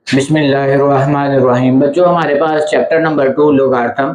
बिस्मिल्लाहिर्रहमानिर्रहीम। बच्चों, हमारे पास चैप्टर नंबर 2 लोगारिथम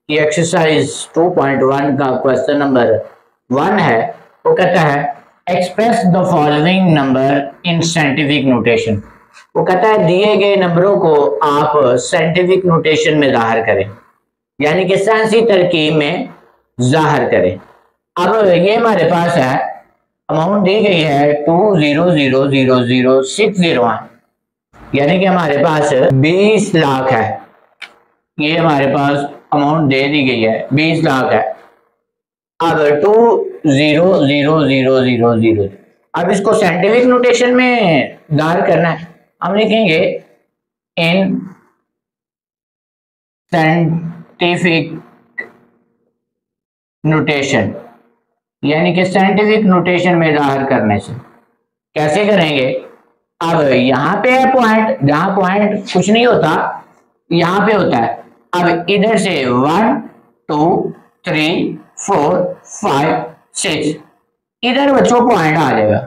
की एक्सरसाइज 2.1 का क्वेश्चन नंबर 1 है। वो कहता है express the following number in scientific notation. वो कहता है दिए गए नंबरों को आप साइंटिफिक नोटेशन में जाहिर करें, यानी कि साइंसी तरकीब में जाहिर करें। अब ये हमारे पास है, अमाउंट दी गई है 2000060, यानी कि हमारे पास 20 लाख है। ये हमारे पास अमाउंट दे दी गई है, 20 लाख है। अब 2000000, अब इसको साइंटिफिक नोटेशन में दायर करना है। हम लिखेंगे इन साइंटिफिक नोटेशन, यानी कि साइंटिफिक नोटेशन में दायर करने से कैसे करेंगे। अब यहाँ पे है पॉइंट, जहां पॉइंट कुछ नहीं होता यहाँ पे होता है। अब इधर से 1 2 3 4 5 6 इधर बच्चों पॉइंट आ जाएगा।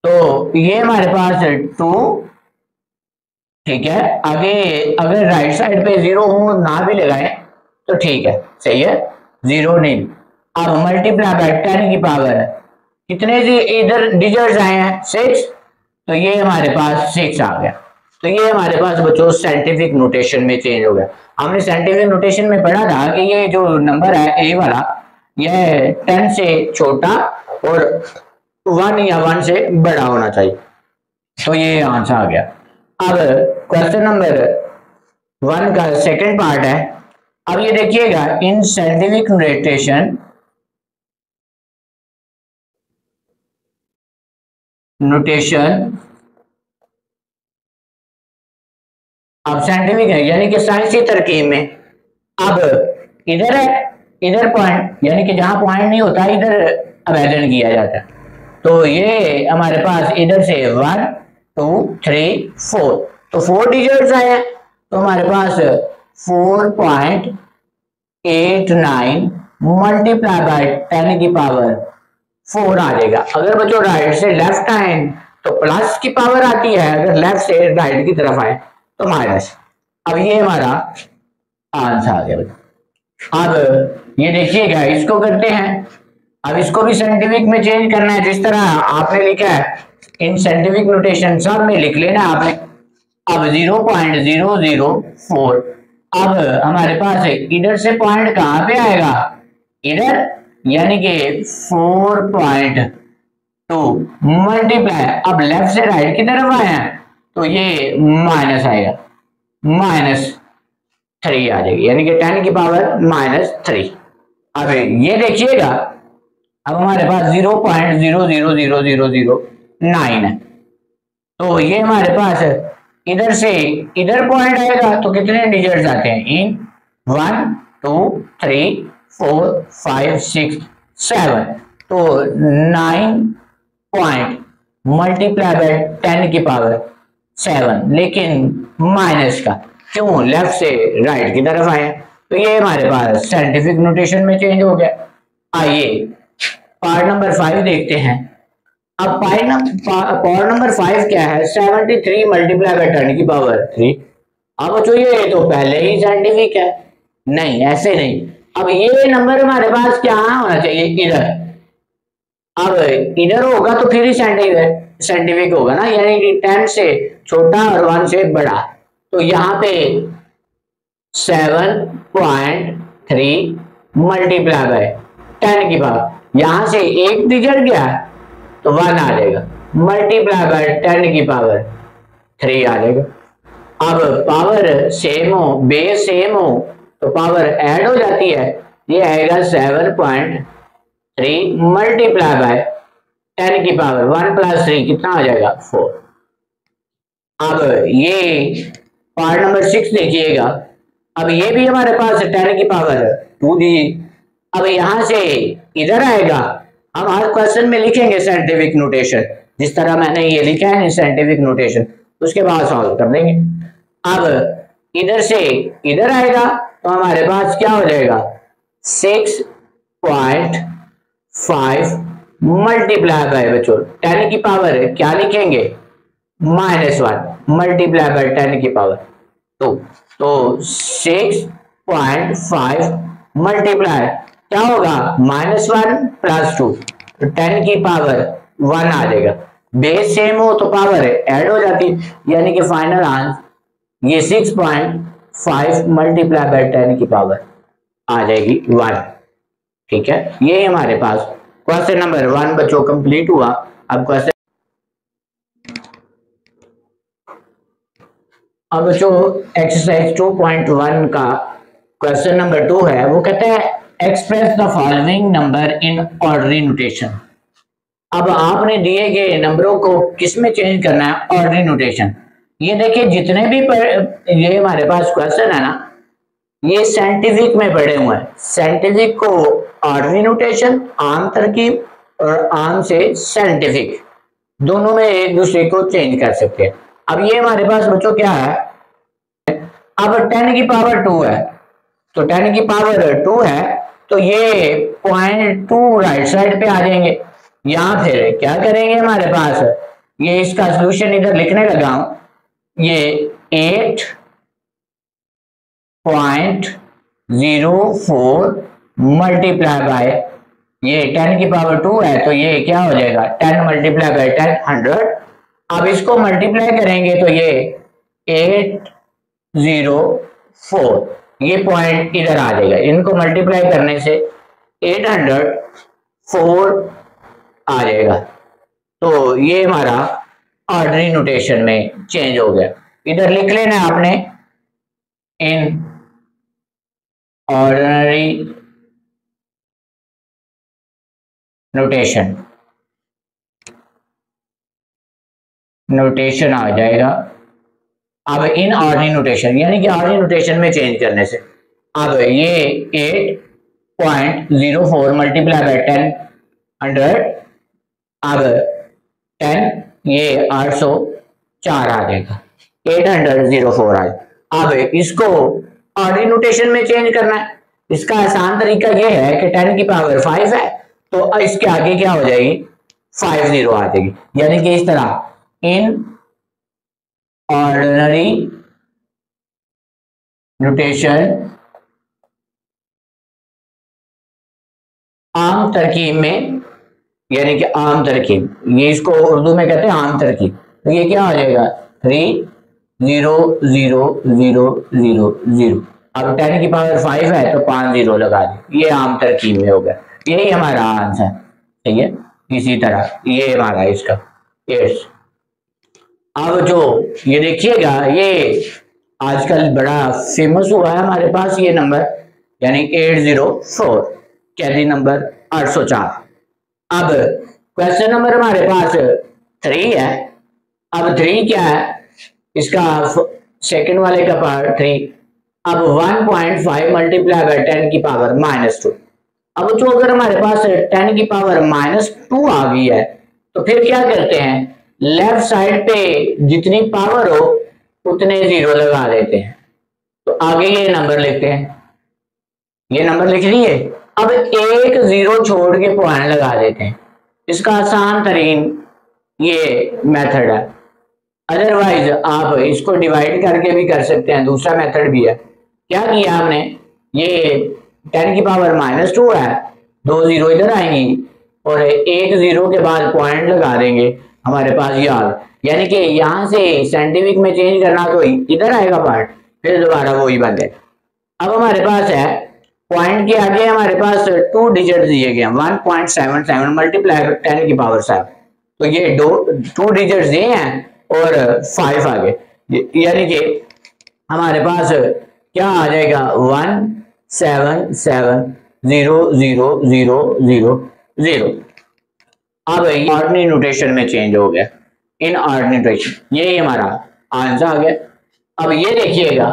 तो ये हमारे पास 2, ठीक है। आगे अगर राइट साइड पे 0 हो ना भी लगाए तो ठीक है, सही है, 0 नहीं। अब मल्टीप्लाई बाय 10 की पावर है, कितने इधर डिजिट्स आए हैं 6, तो ये हमारे पास 6 आ गया। तो ये हमारे पास बच्चों साइंटिफिक नोटेशन में चेंज हो गया। हमने साइंटिफिक नोटेशन में पढ़ा था कि ये जो नंबर है ए वाला, यह 10 से छोटा और 1 या 1 से बड़ा होना चाहिए। तो ये आंसर आ गया। अब क्वेश्चन नंबर 1 का सेकंड पार्ट है। अब ये देखिएगा, इन साइंटिफिक नोटेशन अब साइंटिफिक है, यानी कि साइंसी तरकीब में। अब इधर है, इधर पॉइंट, यानी कि जहां पॉइंट नहीं होता इधर अबेदन किया जाता है। तो ये हमारे पास इधर से 1 2 3 4, तो 4 डिजिट्स आए हैं। तो हमारे पास 4.89 मल्टीप्लाई बाय 10 की पावर 4 आ जाएगा। अगर बच्चों राइट से लेफ्ट आए तो प्लस की पावर आती है, अगर लेफ्ट से राइट की तरफ आए तो माइनस। अब ये हमारा आंसर आ गया। अब ये देखिएगा, इसको करते हैं। अब इसको भी साइंटिफिक में चेंज करना है, जिस तरह आपने लिखा है इन साइंटिफिक नोटेशन सब में लिख लेना आपने। अब 0.004, अब हमारे पास इधर से पॉइंट कहां पे आएगा, इधर, यानी कि 4.2 मल्टीप्लाई, अब लेफ्ट से राइट की तरफ आए हैं तो ये माइनस आएगा, -3 आ जाएगी, यानी कि 10 की पावर -3। अब ये देखिएगा, अब हमारे पास 0.00009 है। तो ये हमारे पास इधर से इधर पॉइंट आएगा तो कितने डिजिट्स आते हैं, इन 1 2 3 4 5 6 7, तो 9 पॉइंट मल्टीप्लाई बाय 10 की पावर 7, लेकिन माइनस का, क्यों, लेफ्ट से राइट की तरफ आए। तो ये हमारे पास साइंटिफिक नोटेशन में चेंज हो गया। आइए पार्ट नंबर 5 देखते हैं। अब पार्ट नंबर 5 क्या है, 73 मल्टीप्लाई बाय 10 की पावर 3। अब बच्चों ये तो पहले ही साइंटिफिक है, नहीं ऐसे नहीं। अब ये नंबर हमारे पास क्या होना चाहिए, इधर। अब इधर होगा तो फिर ही साइंटिफिक होगा ना, यानी कि 10 से छोटा और 1 से बड़ा। तो यहाँ पे 7.3 मल्टीप्लाई बाय 10 की पावर, यहां से एक डिजिट गया तो 1 आ जाएगा, मल्टीप्लाई बाय 10 की पावर 3 आ जाएगा। अब पावर सेम हो, बेस सेम हो तो पावर ऐड हो जाती है। ये आएगा 7.3 मल्टीप्लाई बाय 10 की पावर 1 + 3 कितना आ जाएगा, 4। अब ये पार्ट नंबर 6 देखिएगा। अब ये भी हमारे पास 10 की पावर 2 दी। अब यहां से इधर आएगा, हम हर क्वेश्चन में लिखेंगे साइंटिफिक नोटेशन, जिस तरह मैंने ये लिखा है साइंटिफिक नोटेशन, उसके बाद सॉल्व कर देंगे। अब इधर से इधर आएगा तो हमारे पास क्या हो जाएगा, 6.5 मल्टीप्लाई बाय बच्चों 10 की पावर क्या लिखेंगे, -1 मल्टीप्लाई बाय 10 की पावर 2। तो 6.5 मल्टीप्लाई क्या होगा, -1 + 2, तो 10 की पावर 1 आ जाएगा। बेस सेम हो तो पावर ऐड हो जाती है, यानी कि फाइनल आंसर ये 6.5 मल्टीप्लाई बाय 10 की पावर आ जाएगी 1। ठीक है, ये हमारे पास क्वेश्चन नंबर 1 बच्चों कंप्लीट हुआ। अब जो एक्सरसाइज 2.1 का क्वेश्चन नंबर 2 है वो कहते हैं express the following number in ऑर्डरी नोटेशन। अब आपने दिए गए नंबरों को किस में चेंज करना है, ऑर्डरी नोटेशन। ये देखिए जितने भी ये हमारे पास क्वेश्चन है ना, ये साइंटिफिक में पढ़े हुए हैं। साइंटिफिक को ऑर्डरी नोटेशन, आम तरकीब और आम से साइंटिफिक दोनों में एक दूसरे को चेंज कर सकते हैं। अब ये हमारे पास बच्चों क्या है, अब 10 की पावर 2 है, तो 10 की पावर 2 है तो ये 0.2 राइट साइड पे आ जाएंगे। या फिर क्या करेंगे, हमारे पास ये इसका सोल्यूशन इधर लिखने लगा हूं, ये 8.04 मल्टीप्लाई बाय ये 10 की पावर 2 है तो ये क्या हो जाएगा 10 मल्टीप्लाई बाय 10 100। अब इसको मल्टीप्लाई करेंगे तो ये 804, ये पॉइंट इधर आ जाएगा। इनको मल्टीप्लाई करने से 804 आ जाएगा। तो ये हमारा ऑर्डरी नोटेशन में चेंज हो गया। इधर लिख लेना है आपने, इन ऑर्डनरी नोटेशन, नोटेशन आ जाएगा। अब इन ऑर्डनरी नोटेशन यानी कि ऑर्डनरी नोटेशन में चेंज करने से अब ये 8.04 मल्टीप्लाई बाय 10 100, अब 10 ये 804 आ जाएगा, 804 आ जाएगा। अब इसको ऑर्डनरी नोटेशन में चेंज करना है। इसका आसान तरीका ये है कि 10 की पावर 5 है तो इसके आगे क्या हो जाएगी 50 आ जाएगी, यानी कि इस तरह इन ऑर्डिनरी नोटेशन आम तरकीब में, यानी कि आम तरकीब, ये इसको उर्दू में कहते हैं आम तरकीब। तो ये क्या हो जाएगा 3 0 0 0 0 0। अब 10 की पावर 5 है तो 5 0 लगा दें, ये आम तरकीब में हो गया। यही हमारा आंसर, ठीक है। इसी तरह ये हमारा इसका 8। अब जो ये देखिएगा ये आजकल बड़ा फेमस हुआ है हमारे पास ये नंबर, यानी 804, कैदी नंबर 804। अब क्वेश्चन नंबर हमारे पास 3 है। अब 3 क्या है, इसका सेकंड वाले का पावर 3। अब 1.5 मल्टीप्लाई बाय 10 की पावर -2। अब जो अगर हमारे पास 10 की पावर -2 आ गई है तो फिर क्या करते हैं, लेफ्ट साइड पे जितनी पावर हो उतने 0 लगा देते हैं। तो आगे ये नंबर लिखते हैं, ये नंबर लिख लिए। अब एक 0 छोड़ के पॉइंट लगा देते हैं। इसका आसान तरीन ये मेथड है। अदरवाइज आप इसको डिवाइड करके भी कर सकते हैं, दूसरा मेथड भी है। क्या किया हमने, ये 10 की पावर -2 है, 2 0 इधर आएंगी और एक 0 के बाद पॉइंट लगा देंगे, हमारे पास ये आ, यानी कि यहां से साइंटिफिक में चेंज करना तो इधर आएगा पार्ट, फिर दोबारा वही बन जाएगा। अब हमारे पास है पॉइंट के आगे हमारे पास 2 डिजिट दिए गए हैं, 1.77 मल्टीप्लाई 10 की पावर 7। तो ये 2 डिजिट दिए हैं और 5 आगे, यानी कि हमारे पास क्या आ जाएगा 177000000। अब ऑर्डिनरी नोटेशन में चेंज हो गया, इन ऑर्डिनरी नोटेशन, यही हमारा आंसर आ गया। अब ये देखिएगा,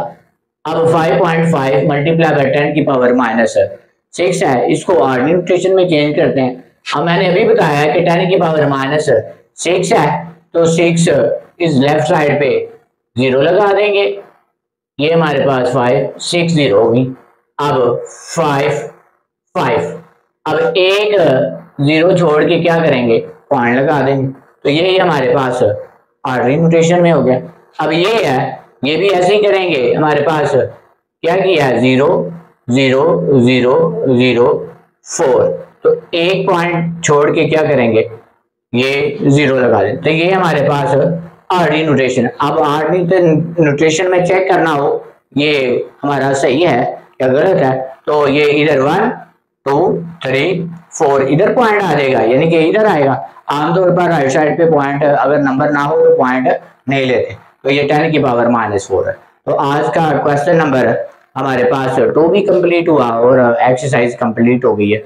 अब 5.5 मल्टीप्लाई बाय 10 की पावर -6 है, इसको ऑर्डिनरी नोटेशन में चेंज करते हैं। अब मैंने अभी बताया है कि 10 की पावर -6 है तो 6 इस लेफ्ट साइड पे 0 लगा देंगे, ये हमारे पास 5 6 0 होगी। अब 5 5, अब एक 0 छोड़ के क्या करेंगे पॉइंट लगा देंगे, तो यही हमारे पास आर्डरी नोटेशन में हो गया। अब ये है, ये भी ऐसे ही करेंगे। हमारे पास क्या किया है, 0 0 0 0 4, तो एक पॉइंट छोड़ के क्या करेंगे, ये 0 लगा दें। तो ये हमारे पास आर्डरी नोटेशन। अब आर्डरी नोटेशन में चेक करना हो ये हमारा सही है या गलत है, तो ये इधर 1 2 3 4 इधर पॉइंट आ जाएगा, यानी कि इधर आएगा। आमतौर पर राइट साइड पे पॉइंट अगर नंबर ना हो तो पॉइंट नहीं लेते, तो ये 10 की पावर -4 है। तो आज का क्वेश्चन नंबर हमारे पास 2 भी कंप्लीट हुआ और एक्सरसाइज कंप्लीट हो गई है।